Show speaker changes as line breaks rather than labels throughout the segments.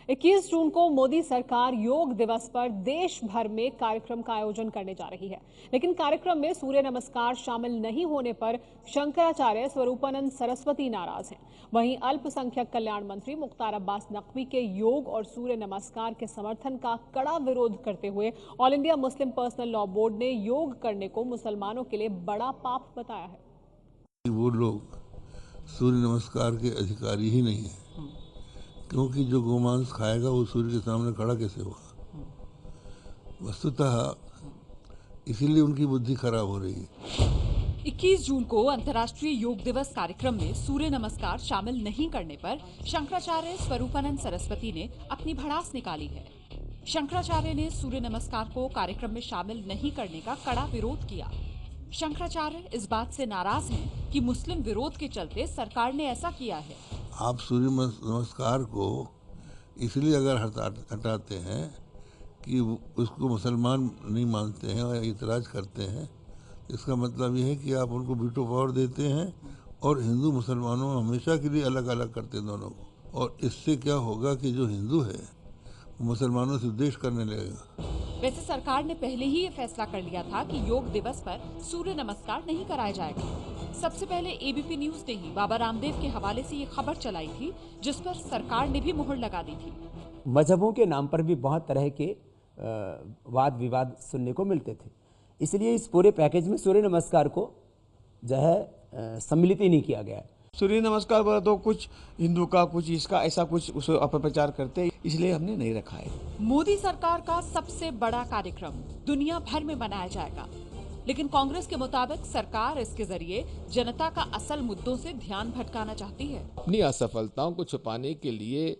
21 जून को मोदी सरकार योग दिवस पर देश भर में कार्यक्रम का आयोजन करने जा रही है। लेकिन कार्यक्रम में सूर्य नमस्कार शामिल नहीं होने पर शंकराचार्य स्वरूपानंद सरस्वती नाराज हैं। वहीं अल्पसंख्यक कल्याण मंत्री मुख्तार अब्बास नकवी के योग और सूर्य नमस्कार के समर्थन का कड़ा विरोध करते हुए all India Muslim personal law board ने योग करने को मुसलमानों के लिए बड़ा पाप बताया है।
वो लोग सूर्य नमस्कार के अधिकारी ही नहीं है, क्योंकि जो गोमांस खाएगा वो सूर्य के सामने खड़ा कैसे होगा। वस्तुतः इसीलिए उनकी बुद्धि खराब हो रही है।
21 जून को अंतर्राष्ट्रीय योग दिवस कार्यक्रम में सूर्य नमस्कार शामिल नहीं करने पर शंकराचार्य स्वरूपानंद सरस्वती ने अपनी भड़ास निकाली है। शंकराचार्य ने सूर्य नमस्कार को कार्यक्रम में शामिल नहीं करने का कड़ा विरोध किया। शंकराचार्य इस बात से नाराज हैं कि मुस्लिम विरोध के चलते सरकार ने ऐसा किया है।
आप सूर्य नमस्कार को इसलिए अगर हटाते हैं कि उसको मुसलमान नहीं मानते हैं और इतराज़ करते हैं, इसका मतलब ये है कि आप उनको वीटो पावर देते हैं और हिंदू मुसलमानों में हमेशा के लिए अलग अलग करते हैं दोनों को। और इससे क्या होगा कि जो हिंदू है वो मुसलमानों से द्वेष करने लगेगा।
वैसे सरकार ने पहले ही ये फैसला कर लिया था कि योग दिवस पर सूर्य नमस्कार नहीं कराया जाएगा। सबसे पहले एबीपी न्यूज ने ही बाबा रामदेव के हवाले से ये खबर चलाई थी, जिस पर सरकार ने भी मुहर लगा दी थी।
मजहबों के नाम पर भी बहुत तरह के वाद विवाद सुनने को मिलते थे, इसलिए इस पूरे पैकेज में सूर्य नमस्कार को जो है सम्मिलित ही नहीं किया गया है।
सूर्य नमस्कार पर तो कुछ हिंदू का कुछ इसका ऐसा कुछ उसे अपप्रचार करते हैं, इसलिए हमने नहीं रखा है।
मोदी सरकार का सबसे बड़ा कार्यक्रम दुनिया भर में मनाया जाएगा, लेकिन कांग्रेस के मुताबिक सरकार इसके जरिए जनता का असल मुद्दों से ध्यान भटकाना चाहती है।
अपनी असफलताओं को छुपाने के लिए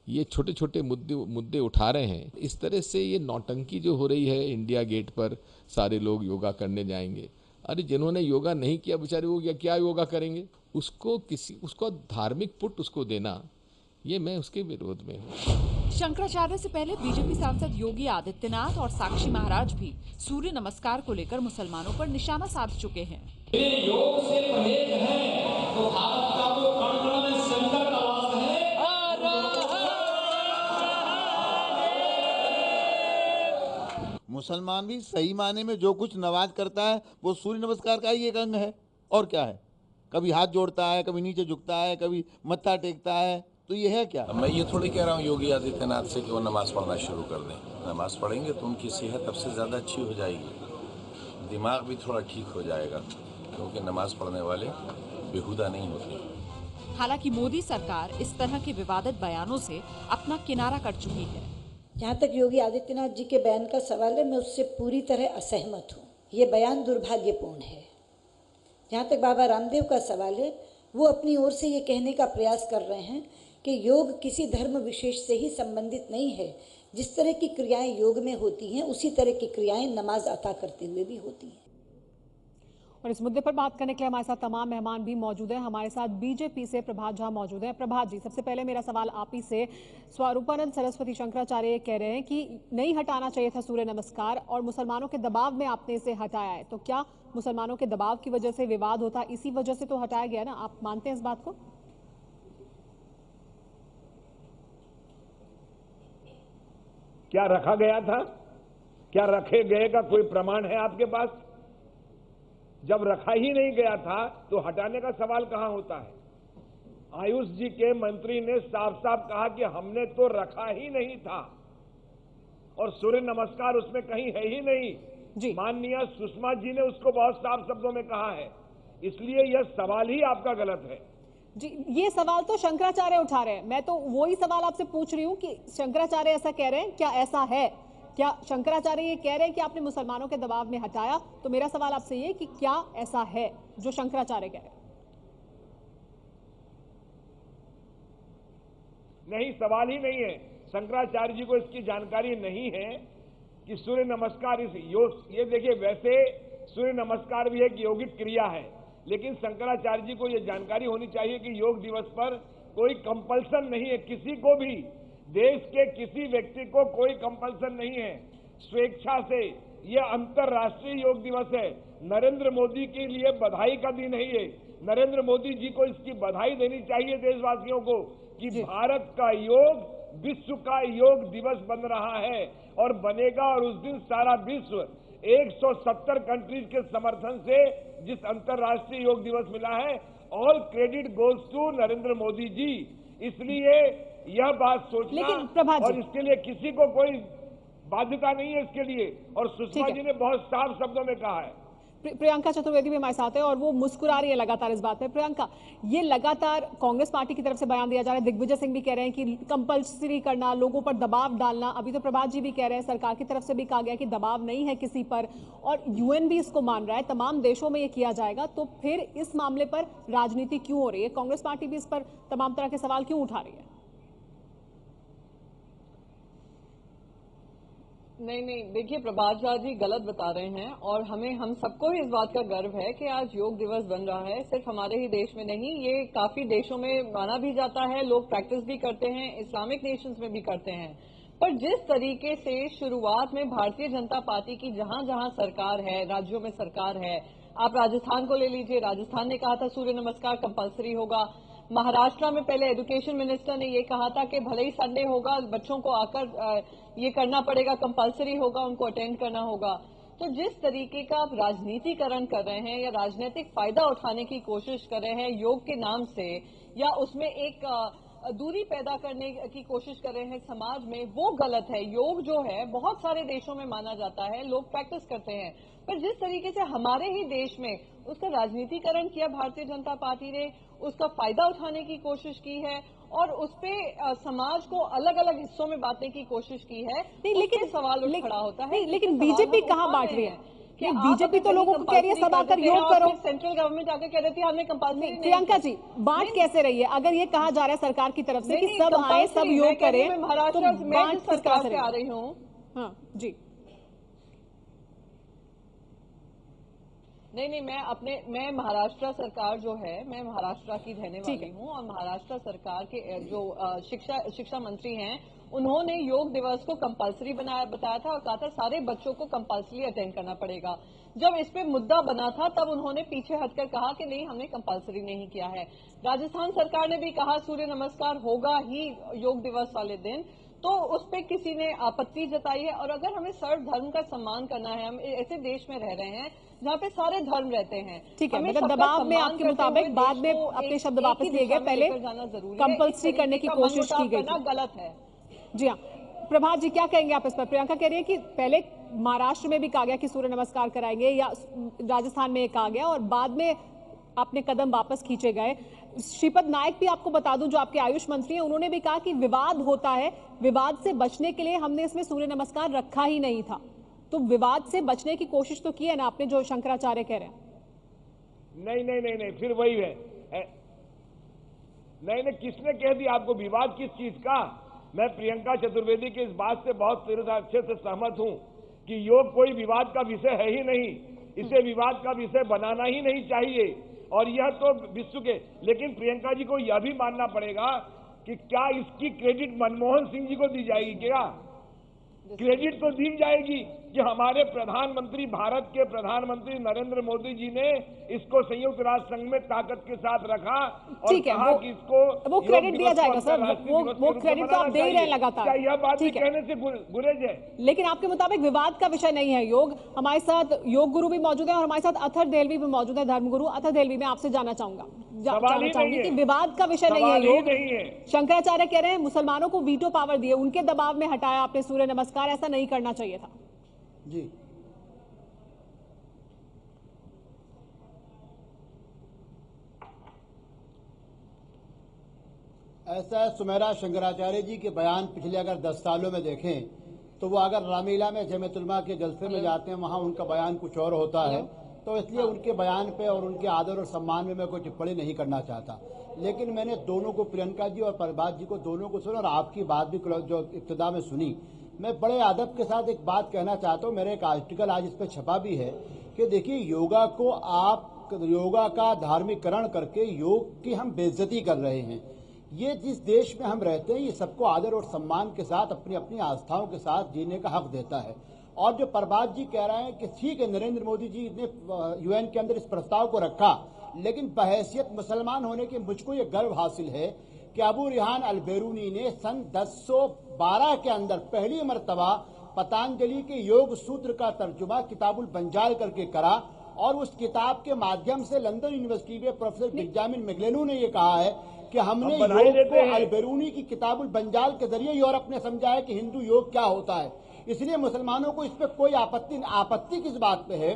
ये छोटे छोटे मुद्दे उठा रहे हैं। इस तरह से ये नौटंकी जो हो रही है, इंडिया गेट पर सारे लोग योगा करने जाएंगे। अरे जिन्होंने योगा नहीं किया बेचारे वो क्या योगा करेंगे। उसको धार्मिक पुट उसको देना, ये मैं उसके विरोध में हूँ।
शंकराचार्य से पहले बीजेपी सांसद योगी आदित्यनाथ और साक्षी महाराज भी सूर्य नमस्कार को लेकर मुसलमानों पर निशाना साध चुके हैं।
योग से परहेज है तो भारत का वो कण-कण में शंकर का वास है।
मुसलमान भी सही माने में जो कुछ नमाज करता है वो सूर्य नमस्कार का ही एक अंग है, और क्या है। कभी हाथ जोड़ता है, कभी नीचे झुकता है, कभी मत्था टेकता है, तो ये है क्या।
मैं ये थोड़ी कह रहा हूँ योगी आदित्यनाथ से कि वो नमाज पढ़ना शुरू कर दें। नमाज पढ़ेंगे तो उनकी सेहत अब से ज़्यादा अच्छी हो जाएगी, दिमाग भी थोड़ा ठीक हो जाएगा, क्योंकि नमाज पढ़ने वाले बेहुदा नहीं होते।
हालांकि मोदी सरकार इस तरह के विवादित बयानों से अपना किनारा कर चुकी है।
जहाँ तक योगी आदित्यनाथ जी के बयान का सवाल है, मैं उससे पूरी तरह असहमत हूँ। ये बयान दुर्भाग्यपूर्ण है। जहाँ तक बाबा रामदेव का सवाल है, वो अपनी ओर से ये कहने का प्रयास कर रहे हैं कि योग किसी धर्म विशेष से ही संबंधित नहीं है। जिस तरह की क्रियाएं योग में होती हैं, उसी तरह की क्रियाएं नमाज अता करते हुए भी होती हैं।
और इस मुद्दे पर बात करने के लिए हमारे साथ तमाम मेहमान भी मौजूद हैं। हमारे साथ बीजेपी से प्रभात झा मौजूद हैं। प्रभात जी, सबसे पहले मेरा सवाल आप ही से। स्वरूपानंद सरस्वती शंकराचार्य कह रहे हैं कि नहीं हटाना चाहिए था सूर्य नमस्कार और मुसलमानों के दबाव में आपने इसे हटाया है, तो क्या मुसलमानों के दबाव की वजह से विवाद होता, इसी वजह से तो हटाया गया ना? आप मानते हैं इस बात को?
क्या रखा गया था? क्या रखे गए का कोई प्रमाण है आपके पास? जब रखा ही नहीं गया था तो हटाने का सवाल कहां होता है? आयुष जी के मंत्री ने साफ साफ कहा कि हमने तो रखा ही नहीं था और सूर्य नमस्कार उसमें कहीं है ही नहीं। माननीय सुषमा जी ने उसको बहुत साफ शब्दों में कहा है, इसलिए यह सवाल ही आपका गलत है।
जी, ये सवाल तो शंकराचार्य उठा रहे हैं। मैं तो वही सवाल आपसे पूछ रही हूँ कि शंकराचार्य ऐसा कह रहे हैं, क्या ऐसा है? क्या शंकराचार्य ये कह रहे हैं कि आपने मुसलमानों के दबाव में हटाया? तो मेरा सवाल आपसे ये कि क्या ऐसा है जो शंकराचार्य कह रहे हैं?
नहीं, सवाल ही नहीं है। शंकराचार्य जी को इसकी जानकारी नहीं है कि सूर्य नमस्कार ये देखिए, वैसे सूर्य नमस्कार भी एक यौगिक क्रिया है, लेकिन शंकराचार्य जी को यह जानकारी होनी चाहिए कि योग दिवस पर कोई कंपल्सन नहीं है। किसी को भी, देश के किसी व्यक्ति को कोई कंपल्सन नहीं है। स्वेच्छा से यह अंतर्राष्ट्रीय योग दिवस है। नरेंद्र मोदी के लिए बधाई का दिन है ये। नरेंद्र मोदी जी को इसकी बधाई देनी चाहिए देशवासियों को कि भारत का योग विश्व का योग दिवस बन रहा है और बनेगा। और उस दिन सारा विश्व 170 कंट्रीज के समर्थन से जिस अंतर्राष्ट्रीय योग दिवस मिला है, all credit goes to Narendra Modi ji. इसलिए यह बात सोचना और इसके लिए किसी को कोई बाध्यता नहीं है इसके लिए। और सुषमा जी ने बहुत साफ शब्दों में कहा है।
प्रियंका चतुर्वेदी भी हमारे साथ है और वो मुस्कुरा रही है लगातार इस बात पे। प्रियंका, ये लगातार कांग्रेस पार्टी की तरफ से बयान दिया जा रहा है, दिग्विजय सिंह भी कह रहे हैं कि कंपल्सरी करना, लोगों पर दबाव डालना। अभी तो प्रभात जी भी कह रहे हैं, सरकार की तरफ से भी कहा गया कि दबाव नहीं है किसी पर, और यूएन भी इसको मान रहा है, तमाम देशों में ये किया जाएगा। तो फिर इस मामले पर राजनीति क्यों हो रही है? कांग्रेस पार्टी भी इस पर तमाम तरह के सवाल क्यों उठा रही है?
नहीं, देखिए प्रभात झा जी गलत बता रहे हैं और हम सबको ही इस बात का गर्व है कि आज योग दिवस बन रहा है। सिर्फ हमारे ही देश में नहीं, ये काफी देशों में माना भी जाता है, लोग प्रैक्टिस भी करते हैं, इस्लामिक नेशंस में भी करते हैं। पर जिस तरीके से शुरुआत में भारतीय जनता पार्टी की जहां जहां सरकार है, राज्यों में सरकार है, आप राजस्थान को ले लीजिए, राजस्थान ने कहा था सूर्य नमस्कार कंपल्सरी होगा। महाराष्ट्र में पहले एजुकेशन मिनिस्टर ने ये कहा था कि भले ही संडे होगा, बच्चों को आकर ये करना पड़ेगा, कंपल्सरी होगा, उनको अटेंड करना होगा। तो जिस तरीके का आप राजनीतिकरण कर रहे हैं या राजनीतिक फायदा उठाने की कोशिश कर रहे हैं योग के नाम से, या उसमें एक दूरी पैदा करने की कोशिश कर रहे हैं समाज में, वो गलत है। योग जो है बहुत सारे देशों में माना जाता है, लोग प्रैक्टिस करते हैं, पर जिस तरीके से हमारे ही देश में उसका राजनीतिकरण किया भारतीय जनता पार्टी ने, उसका फायदा उठाने की कोशिश की है और उस पे समाज को अलग अलग हिस्सों में बांटने की कोशिश की है। लेकिन सवाल खड़ा होता है,
लेकिन बीजेपी कहाँ बांट रही है? बीजेपी तो लोगों को कह रही है सब आकर योग करो।
सेंट्रल गवर्नमेंट आकर कह रही थी हमने कंपल्सरी।
प्रियंका जी, बात कैसे रही है? अगर ये कहा जा रहा है सरकार की तरफ से कि सब आए, सब योग करें, तो बात किस तरह से
आ रही हूँ?
हाँ जी,
नहीं, मैं महाराष्ट्र सरकार जो है, मैं महाराष्ट्र की रहने वाली हूँ और महाराष्ट्र सरकार के जो शिक्षा मंत्री हैं, उन्होंने योग दिवस को कंपल्सरी बताया था और कहा था सारे बच्चों को कंपल्सरी अटेंड करना पड़ेगा। जब इस पे मुद्दा बना था तब उन्होंने पीछे हटकर कहा कि नहीं, हमने कंपल्सरी नहीं किया है। राजस्थान सरकार ने भी कहा सूर्य नमस्कार होगा ही योग दिवस वाले दिन, तो उस पे किसी ने आपत्ति जताई है। और अगर हमें सर्व धर्म का सम्मान करना है, हम ऐसे देश में रह रहे हैं जहाँ पे सारे धर्म रहते हैं,
ठीक है, मतलब दबाव में आपके मुताबिक बाद में अपने शब्द वापस लिए गए, पहले कंपल्सरी करने की कोशिश की गई,
गलत है।
जी हाँ, प्रभात जी क्या कहेंगे आप इस पर? प्रियंका कह रही है कि पहले महाराष्ट्र में भी कहा गया कि सूर्य नमस्कार कराएंगे, या राजस्थान में कहा गया और बाद में अपने कदम वापस खींचे गए। श्रीपद नायक भी आपको बता दूं, जो आपके आयुष मंत्री हैं, उन्होंने भी कहा कि विवाद होता है, विवाद से बचने के लिए हमने इसमें सूर्य नमस्कार रखा ही नहीं था। तो विवाद से बचने की कोशिश तो की है ना आपने, जो शंकराचार्य कह रहे हैं?
नहीं, फिर वही है। नहीं, किसने कह दिया आपको विवाद किस चीज का? मैं प्रियंका चतुर्वेदी की इस बात से बहुत अच्छे से सहमत हूं कि योग कोई विवाद का विषय है ही नहीं, इसे विवाद का विषय बनाना ही नहीं चाहिए। और यह तो विश्व के, लेकिन प्रियंका जी को यह भी मानना पड़ेगा कि क्या इसकी क्रेडिट मनमोहन सिंह जी को दी जाएगी? क्या क्रेडिट तो दी जाएगी कि हमारे प्रधानमंत्री, भारत के प्रधानमंत्री नरेंद्र मोदी जी ने इसको संयुक्त राष्ट्र संघ में ताकत के साथ रखा और कहा कि इसको
वो क्रेडिट दिया जाएगा सर, वो क्रेडिट तो आप दे ही रहे लगातार।
क्या यह बात भी कहने से गुरेज है?
लेकिन आपके मुताबिक विवाद का विषय नहीं है योग। हमारे साथ योग गुरु भी मौजूद है और हमारे साथ अथर देहलवी भी मौजूद है, धर्मगुरु अथर देहलवी। मैं आपसे जानना चाहूंगी कि विवाद का विषय नहीं है योग। शंकराचार्य कह रहे हैं मुसलमानों को वीटो पावर दिए, उनके दबाव में हटाया आपने सूर्य नमस्कार, ऐसा नहीं करना चाहिए था।
जी, ऐसा है, सुमेरा शंकराचार्य जी के बयान पिछले अगर 10 सालों में देखें तो वो अगर रामलीला में जमयतुलमा के जलसे में जाते हैं, वहाँ उनका बयान कुछ और होता है। तो इसलिए उनके बयान पे और उनके आदर और सम्मान में मैं कोई टिप्पणी नहीं करना चाहता। लेकिन मैंने दोनों को, प्रियंका जी और प्रभात जी को, दोनों को सुना और आपकी बात भी जो इब्तिदा में सुनी। मैं बड़े अदब के साथ एक बात कहना चाहता हूँ, मेरा एक आर्टिकल आज इस पर छपा भी है कि देखिए, योगा को आप योगा का धार्मिकरण करके योग की हम बेइज्जती कर रहे हैं। ये जिस देश में हम रहते हैं, ये सबको आदर और सम्मान के साथ अपनी अपनी आस्थाओं के साथ जीने का हक देता है। और जो प्रभात जी कह रहे हैं कि ठीक है, नरेंद्र मोदी जी ने यूएन के अंदर इस प्रस्ताव को रखा, लेकिन बहैसियत मुसलमान होने के मुझको ये गर्व हासिल है कि अबू रिहान अल-बेरूनी ने सन 1012 के अंदर पहली मर्तबा पतंजलि के योग सूत्र का तर्जुमा किताबुल बंजाल करके करा, और उस किताब के माध्यम से लंदन यूनिवर्सिटी में प्रोफेसर बेंजामिन मैगलेनू ने ये कहा है कि हमने योग को अल-बेरूनी की किताबुल बंजाल के जरिए यूरोप ने समझा है कि हिंदू योग क्या होता है। इसलिए मुसलमानों को इस पे कोई आपत्ति किस बात पे है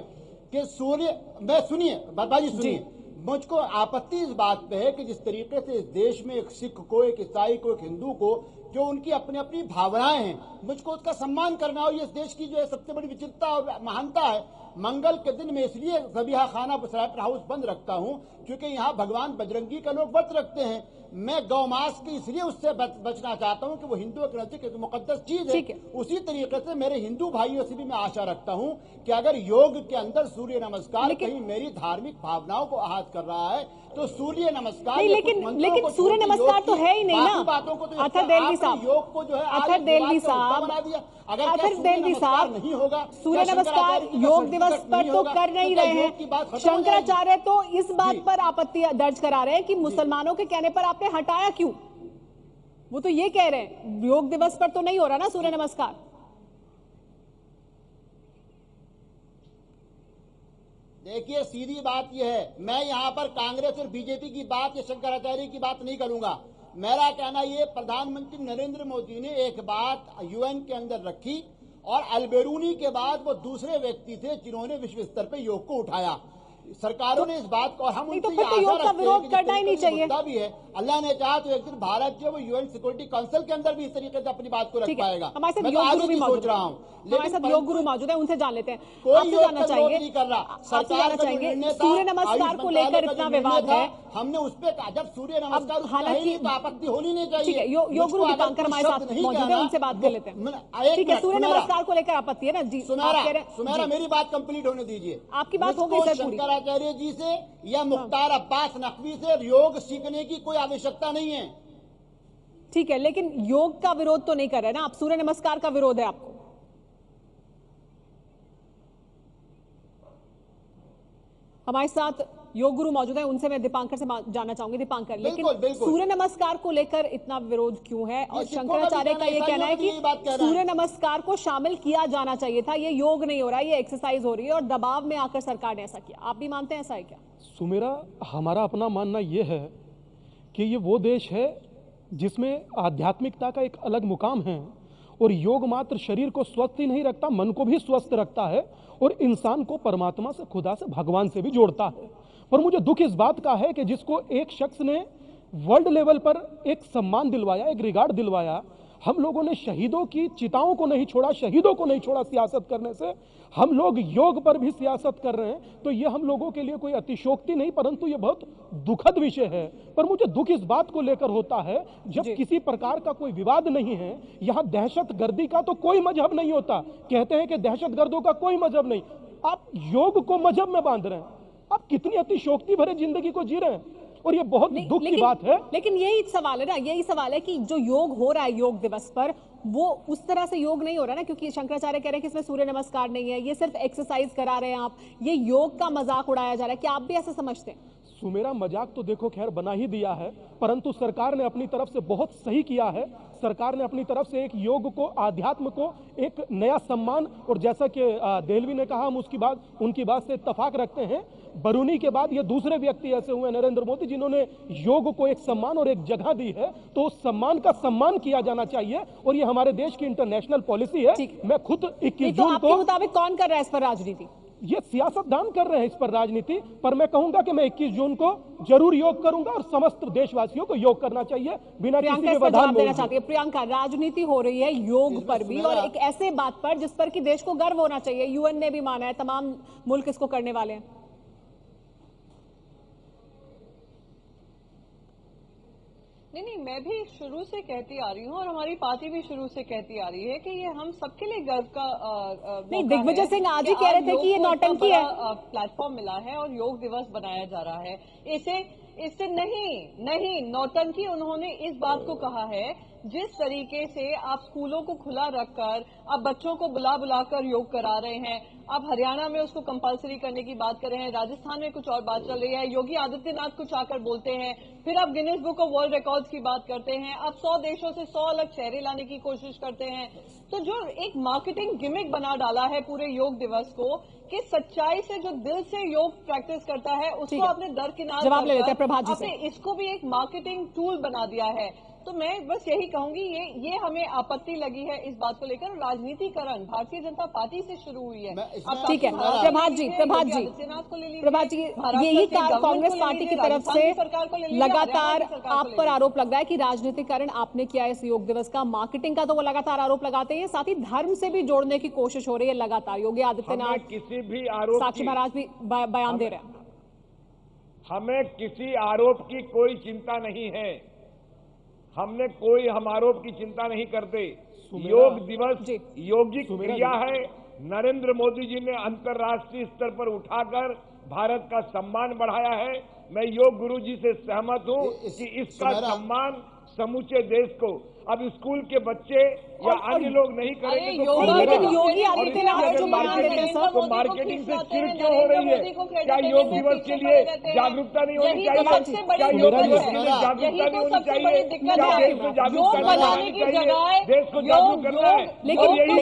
कि सुनिए बाबाजी सुनिए, मुझको आपत्ति इस बात पे है कि जिस तरीके से इस देश में एक सिख को, एक ईसाई को, एक हिंदू को, जो उनकी अपनी अपनी भावनाएं हैं, मुझको उसका सम्मान करना, और ये इस देश की जो है सबसे बड़ी विचित्रता और महानता है। मंगल के दिन में इसलिए ज़बीहा खाना स्लाटर हाउस बंद रखता हूं क्योंकि यहाँ भगवान बजरंगी का लोग व्रत रखते हैं। मैं गौ मांस की इसलिए उससे बचना चाहता हूं कि वो हिंदुओं के नजदीक एक मुकद्दस चीज है। उसी तरीके से मेरे हिंदू भाइयों से भी मैं आशा रखता हूं कि अगर योग के अंदर सूर्य नमस्कार कहीं मेरी धार्मिक भावनाओं को आहत कर रहा है तो सूर्य नमस्कार
नहीं, लेकिन सूर्य नमस्कार तो है ही नहीं ना।
बातों को तो
अथर देलवी साहब,
योग को जो है
अथर देलवी साहब, अथर देलवी साहब
नहीं होगा,
सूर्य नमस्कार योग दिवस पर तो कर नहीं रहे हैं। शंकराचार्य तो इस बात पर आपत्ति दर्ज करा रहे हैं कि मुसलमानों के कहने पर आपने हटाया क्यों। वो तो ये कह रहे हैं योग दिवस पर तो नहीं हो रहा ना सूर्य नमस्कार।
देखिए सीधी बात यह है, मैं यहाँ पर कांग्रेस और बीजेपी की बात या शंकराचार्य की बात नहीं करूंगा। मेरा कहना ये, प्रधानमंत्री नरेंद्र मोदी ने एक बात यूएन के अंदर रखी और अल-बेरूनी के बाद वो दूसरे व्यक्ति थे जिन्होंने विश्व स्तर पर योग को उठाया। सरकारों ने इस बात को, हम उनसे ये आशा रखते हैं कि
करना ही नहीं चाहिए।
मुद्दा भी है, अल्लाह ने चाहा तो एक दिन भारत जो यूएन सिक्योरिटी काउंसिल के अंदर भी इस तरीके से अपनी बात को रख पाएगा।
हमारे साथ
मैं
योग गुरु भी
सोच रहा हूँ,
हमारे साथ योग गुरु मौजूद है, उनसे जान लेते हैं।
कोई
जानना चाहिए,
नहीं कर रहा।
आपसे जानना चाहेंगे सूर्य नमस्कार को लेकर इतना विवाद है,
हमने उस पे जब सूर्य नमस्कार हालांकि आपत्ति होनी नहीं चाहिए।
ठीक है, योग गुरु दीपांकर हमारे साथ मौजूद है, उनसे बात कर लेते हैं। ठीक है, सूर्य नमस्कार को लेकर आपत्ति है ना जी?
सुमेरा मेरी बात कंप्लीट होने दीजिए।
आपकी बात हो गई सर पूरी।
शंकराचार्य जी से या मुख्तार अब्बास नकवी से योग सीखने की कोई आवश्यकता नहीं है।
ठीक है, लेकिन योग का विरोध तो नहीं कर रहे ना आप, सूर्य नमस्कार का विरोध है आपको। हमारे साथ योग गुरु मौजूद है, उनसे मैं दीपांकर से जानना चाहूंगी। दीपांकर, लेकिन सूर्य नमस्कार को लेकर इतना विरोध क्यों है? और शंकराचार्य का ये कहना है कि सूर्य नमस्कार को शामिल किया जाना चाहिए था, ये योग नहीं हो रहा, ये एक्सरसाइज हो रही है और दबाव में आकर सरकार ने ऐसा किया। आप भी मानते हैं ऐसा है क्या?
सुमेरा, हमारा अपना मानना ये है कि ये वो देश है जिसमें आध्यात्मिकता का एक अलग मुकाम है, और योग मात्र शरीर को स्वस्थ ही नहीं रखता, मन को भी स्वस्थ रखता है और इंसान को परमात्मा से, खुदा से, भगवान से भी जोड़ता है। पर मुझे दुख इस बात का है कि जिसको एक शख्स ने वर्ल्ड लेवल पर एक सम्मान दिलवाया, एक रिगार्ड दिलवाया, हम लोगों ने शहीदों की चिताओं को नहीं छोड़ा, शहीदों को नहीं छोड़ा सियासत करने से, हम लोग योग पर भी सियासत कर रहे हैं। तो ये हम लोगों के लिए कोई अतिशयोक्ति नहीं, परंतु ये बहुत दुखद विषय है। पर मुझे दुख इस बात को लेकर होता है जब किसी प्रकार का कोई विवाद नहीं है। यहाँ दहशतगर्दी का तो कोई मजहब नहीं होता, कहते हैं कि दहशतगर्दों का कोई मजहब नहीं, आप योग को मजहब में बांध रहे हैं। आप कितनी अतिशयोक्ति भरे जिंदगी को जी रहे हैं, और ये बहुत दुख की बात है।
लेकिन यही सवाल है ना, यही सवाल है कि जो योग हो रहा है योग दिवस पर, वो उस तरह से योग नहीं हो रहा ना, क्योंकि शंकराचार्य कह रहे हैं कि इसमें सूर्य नमस्कार नहीं है, ये सिर्फ एक्सरसाइज करा रहे हैं आप, ये योग का मजाक उड़ाया जा रहा है। क्या आप भी ऐसा समझते हैं?
सुमेरा, मजाक तो देखो खैर बना ही दिया है, परंतु सरकार ने अपनी तरफ से बहुत सही किया है। सरकार ने अपनी तरफ से एक योग को, आध्यात्म को एक नया सम्मान, और जैसा कि देलवी ने कहा, हम उनकी बात से इत्तेफाक रखते हैं। बरूनी के बाद ये दूसरे व्यक्ति ऐसे हुए नरेंद्र मोदी जिन्होंने योग को एक सम्मान और एक जगह दी है, तो उस सम्मान का सम्मान किया जाना चाहिए, और ये हमारे देश की इंटरनेशनल पॉलिसी है। मैं खुद 21 जून को,
आपके मुताबिक कौन कर रहा है इस पर राजनीति?
ये सियासतदान कर रहे हैं इस पर राजनीति, पर मैं कहूंगा कि मैं 21 जून को जरूर योग करूंगा, और समस्त देशवासियों को योग करना चाहिए बिना किसी व्यवधान
देना चाहती है। प्रियंका, राजनीति हो रही है योग पर भी, और एक ऐसे बात पर जिस पर कि देश को गर्व होना चाहिए, यूएन ने भी माना है, तमाम मुल्क इसको करने वाले हैं।
नहीं, मैं भी शुरू से कहती आ रही हूँ और हमारी पार्टी भी शुरू से कहती आ रही है कि ये हम सबके लिए गर्व का
नहीं, दिग्विजय सिंह आज ही कह रहे थे कि ये नौटंकी है,
प्लेटफॉर्म मिला है और योग दिवस बनाया जा रहा है। इससे नहीं नौटंकी, उन्होंने इस बात को कहा है जिस तरीके से आप स्कूलों को खुला रखकर आप बच्चों को बुला बुलाकर योग करा रहे हैं, आप हरियाणा में उसको कंपलसरी करने की बात कर रहे हैं, राजस्थान में कुछ और बात चल रही है, योगी आदित्यनाथ कुछ आकर बोलते हैं, फिर आप Guinness book of world records की बात करते हैं, आप 100 देशों से 100 अलग चेहरे लाने की कोशिश करते हैं। तो जो एक मार्केटिंग गिमिक बना डाला है पूरे योग दिवस को कि सच्चाई से जो दिल से योग प्रैक्टिस करता है उसको आपने दरकिनार
जवाब ले लेते हैं प्रभात जी से।
आपने इसको भी एक मार्केटिंग टूल बना दिया है। तो मैं बस यही कहूंगी ये हमें आपत्ति लगी है इस बात को लेकर। राजनीतिकरण भारतीय जनता पार्टी से शुरू हुई है।
ठीक है प्रभात जी, यही कांग्रेस पार्टी की तरफ से लगातार आप पर आरोप लग रहा है कि राजनीतिकरण आपने किया है इस योग दिवस का, मार्केटिंग का तो वो लगातार आरोप लगाते हैं, साथ ही धर्म से भी जोड़ने की कोशिश हो रही है लगातार। योगी आदित्यनाथ,
किसी भी आरोप,
साक्षी महाराज भी बयान दे रहे हैं।
हमें किसी आरोप की कोई चिंता नहीं है, हम आरोप की चिंता नहीं करते। योग दिवस योगिक क्रिया है, नरेंद्र मोदी जी ने अंतर्राष्ट्रीय स्तर पर उठाकर भारत का सम्मान बढ़ाया है। मैं योग गुरु जी से सहमत हूं कि इसका सम्मान समूचे देश को, अब स्कूल के बच्चे या अन्य लोग नहीं करेंगे
लेकिन योगी आदित्यनाथ जो बयान देते हैं सर,
तो मार्केटिंग से चिड़ क्यों हो रही है? क्या योग दिवस के लिए जागरूकता नहीं होनी चाहिए? क्या योग दिवस के लिए जागरूकता नहीं होनी चाहिए? क्या देश में जागरूकता नहीं होनी चाहिए? देश को जागरूक करना है, और यही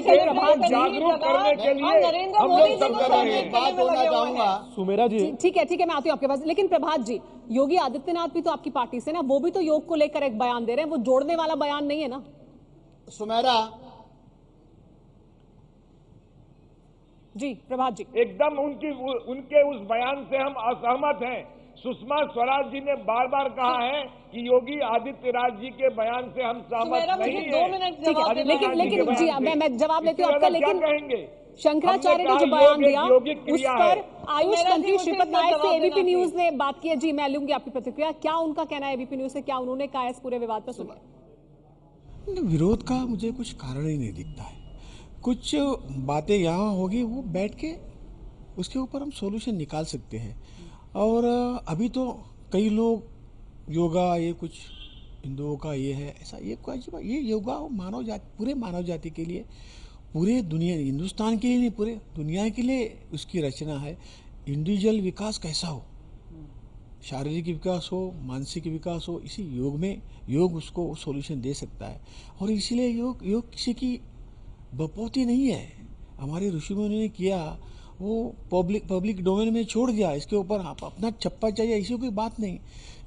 जागरूक करने के लिए हम लोग सब कर रहे हैं।
बात बोलना चाहूंगा
सुमेरा जी।
ठीक है मैं आती हूँ आपके पास। लेकिन प्रभात जी, योगी आदित्यनाथ भी तो आपकी पार्टी से ना, वो भी तो योग को लेकर एक बयान दे रहे हैं, वो जोड़ने वाला बयान नहीं है ना।
सुमेरा
जी प्रभात जी,
एकदम उनके उस बयान से हम असहमत हैं। सुषमा स्वराज जी ने बार बार कहा है कि योगी आदित्यनाथ जी के बयान से हम सहमत नहीं है।
लेकिन जी मैं जवाब लेती हूँ आपका। लेकिन
कहेंगे
शंकराचार्य ने जो बयान दिया उस पर आयुष मंत्री श्रीपद नायक से एबीपी न्यूज ने बात की है। जी मैं लूंगी आपकी प्रतिक्रिया, क्या उनका कहना है एबीपी न्यूज से, क्या उन्होंने कहा है इस पूरे विवाद पर? सुनिए।
विरोध का मुझे कुछ कारण ही नहीं दिखता है। कुछ बातें यहाँ होगी, वो बैठ के उसके ऊपर हम सॉल्यूशन निकाल सकते हैं। और अभी तो कई लोग योगा ये कुछ हिंदुओं का ये है ऐसा, ये योगा मानव जाति, पूरे मानव जाति के लिए, पूरे दुनिया, हिंदुस्तान के लिए नहीं पूरे दुनिया के लिए उसकी रचना है। इंडिविजुअल विकास कैसा हो, शारीरिक विकास हो, मानसिक विकास हो, इसी योग में योग उसको सॉल्यूशन दे सकता है। और इसीलिए योग किसी की बपौती नहीं है। हमारे ऋषि मुनियों ने किया, वो पब्लिक डोमेन में छोड़ दिया, इसके ऊपर आप अपना छप्पा चाहिए ऐसी कोई बात नहीं।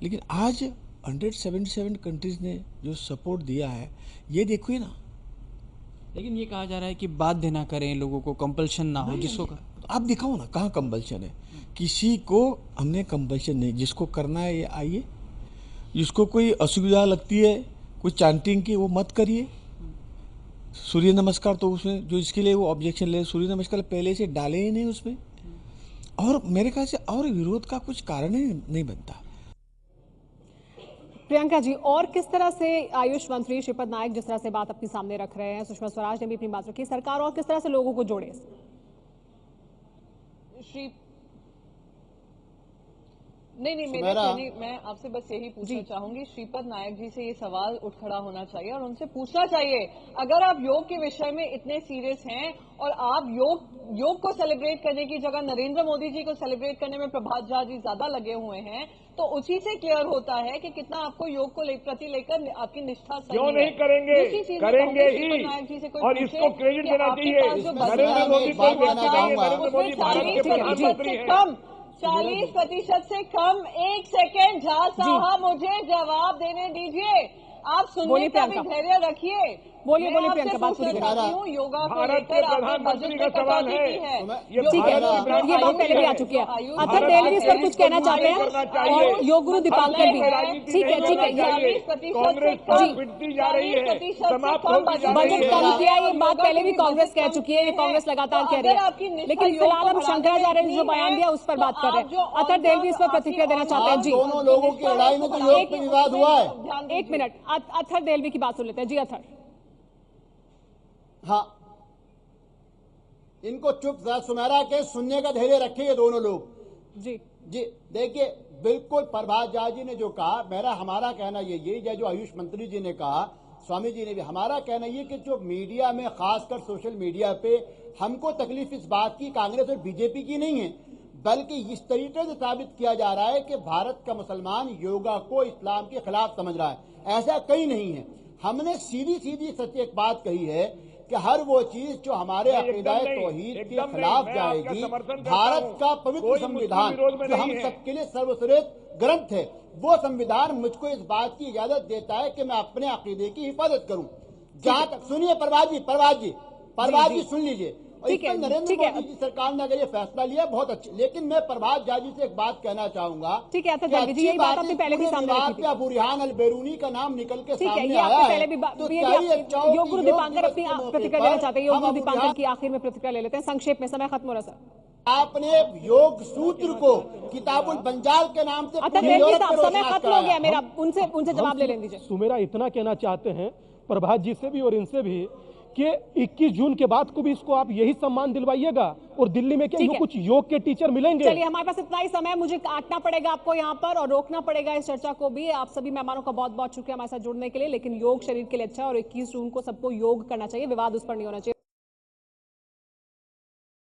लेकिन आज 177 कंट्रीज ने जो सपोर्ट दिया है, ये देखिए ना।
लेकिन ये कहा जा रहा है कि बाध्य ना करें लोगों को, कंपल्शन ना हो जिसको
आप दिखाओ ना, कहाँ कंपल्शन है? किसी को हमने कंपल्शन नहीं, जिसको करना है ये आइए, जिसको कोई असुविधा लगती है कोई चैंटिंग की, वो मत करिए। सूर्य नमस्कार तो उसमें जो इसके लिए वो ऑब्जेक्शन ले, सूर्य नमस्कार पहले से डाले ही नहीं उसमें, और मेरे ख्याल से और विरोध का कुछ कारण ही नहीं बनता।
प्रियंका जी, और किस तरह से आयुष मंत्री श्रीपद नायक जिस तरह से बात अपनी सामने रख रहे हैं, सुषमा स्वराज ने भी अपनी बात रखी, सरकार और किस तरह से लोगों को जोड़े?
नहीं, मैं आपसे बस यही पूछना चाहूंगी, श्रीपद नायक जी से ये सवाल उठ खड़ा होना चाहिए और उनसे पूछना चाहिए, अगर आप योग के विषय में इतने सीरियस हैं और आप योग को सेलिब्रेट करने की जगह नरेंद्र मोदी जी को सेलिब्रेट करने में प्रभात झा जी ज्यादा लगे हुए हैं, तो उसी से क्लियर होता है कि कितना आपको योग को प्रति लेकर आपकी निष्ठा सही
क्यों नहीं करेंगे? करेंगे ही, और इसको क्रेडिट देना चाहिए। नरेंद्र मोदी कोई व्यक्ति नहीं है, नरेंद्र मोदी भारत के प्रधानमंत्री हैं।
40% से कम। 1 सेकेंड झा साहब, मुझे जवाब देने दीजिए। आप सुनने का भी धैर्य रखिए।
बोलिए प्रियंका, बात पूरी करिए।
योगा
भारत के प्रधानमंत्री का सवाल है,
ठीक है, ये बात पहले भी आ चुकी है। अतर देव भी इस पर कुछ कहना चाहते हैं और योग गुरु दीपांकर भी। ठीक है
कांग्रेस पिटती जा रही है, समाप्त होती जा रही है।
बजट कम किया, ये बात पहले भी कांग्रेस कह चुकी है, ये कांग्रेस लगातार कह रही है। लेकिन फिलहाल हम शंकराचार्य ने जो बयान दिया उस पर बात कर रहे हैं। अतर देव भी इस पर प्रतिक्रिया देना चाहते हैं। जी,
दोनों लोगों की लड़ाई में तो योग पे विवाद हुआ है।
1 मिनट, अतर देव की बात सुन लेते हैं। जी अतर।
हाँ, इनको चुप सुमेरा के सुनने का धैर्य रखिए दोनों लोग।
जी
देखिए, बिल्कुल प्रभात झा जी ने जो कहा, हमारा कहना यही है, जो आयुष मंत्री जी ने कहा स्वामी जी ने भी। हमारा कहना ये कि जो मीडिया में, खासकर सोशल मीडिया पे, हमको तकलीफ इस बात की कांग्रेस और बीजेपी की नहीं है, बल्कि इस तरीके से साबित किया जा रहा है कि भारत का मुसलमान योगा को इस्लाम के खिलाफ समझ रहा है। ऐसा कहीं नहीं है। हमने सीधी सीधी सच एक बात कही है कि हर वो चीज जो हमारे अकीदाए तौहीद के खिलाफ जाएगी, भारत का पवित्र संविधान जो हम सबके लिए सर्वश्रेष्ठ ग्रंथ है, वो संविधान मुझको इस बात की इजाजत देता है कि मैं अपने अकीदे की हिफाजत करूं। जहां तक, सुनिए परवाज जी सुन लीजिए, नरेंद्र मोदी जी सरकार ने अगर ये फैसला लिया बहुत अच्छे, लेकिन मैं परवाज जी से एक बात कहना चाहूंगा।
ठीक है, जी यही बात आपने पहले भी सामने रखी थी।
अबू रिहान अल बैरूनी का नाम निकल के सामने आया है, तो
योग गुरु दीपांकर अपनी प्रतिक्रिया देना चाहते हैं। योग गुरु दीपांकर की आखिर में प्रतिक्रिया ले लेते हैं, संक्षेप में, समय खत्म हो रहा सर।
आपने योग सूत्र को किताबुल बंजाल के नाम से
समय खत्म हो गया मेरा, उनसे जवाब ले लें दीजिए।
सुमेरा इतना कहना चाहते हैं प्रभात जी से भी और इनसे भी कि 21 जून के बाद को भी इसको आप यही सम्मान दिलवाइएगा, और दिल्ली में क्या कुछ योग के टीचर मिलेंगे?
चलिए, हमारे पास इतना ही समय, मुझे काटना पड़ेगा आपको यहाँ पर और रोकना पड़ेगा इस चर्चा को भी। आप सभी मेहमानों का बहुत बहुत शुक्रिया हमारे साथ जुड़ने के लिए। लेकिन योग शरीर के लिए अच्छा है और 21 जून को सबको योग करना चाहिए, विवाद उस पर नहीं होना चाहिए।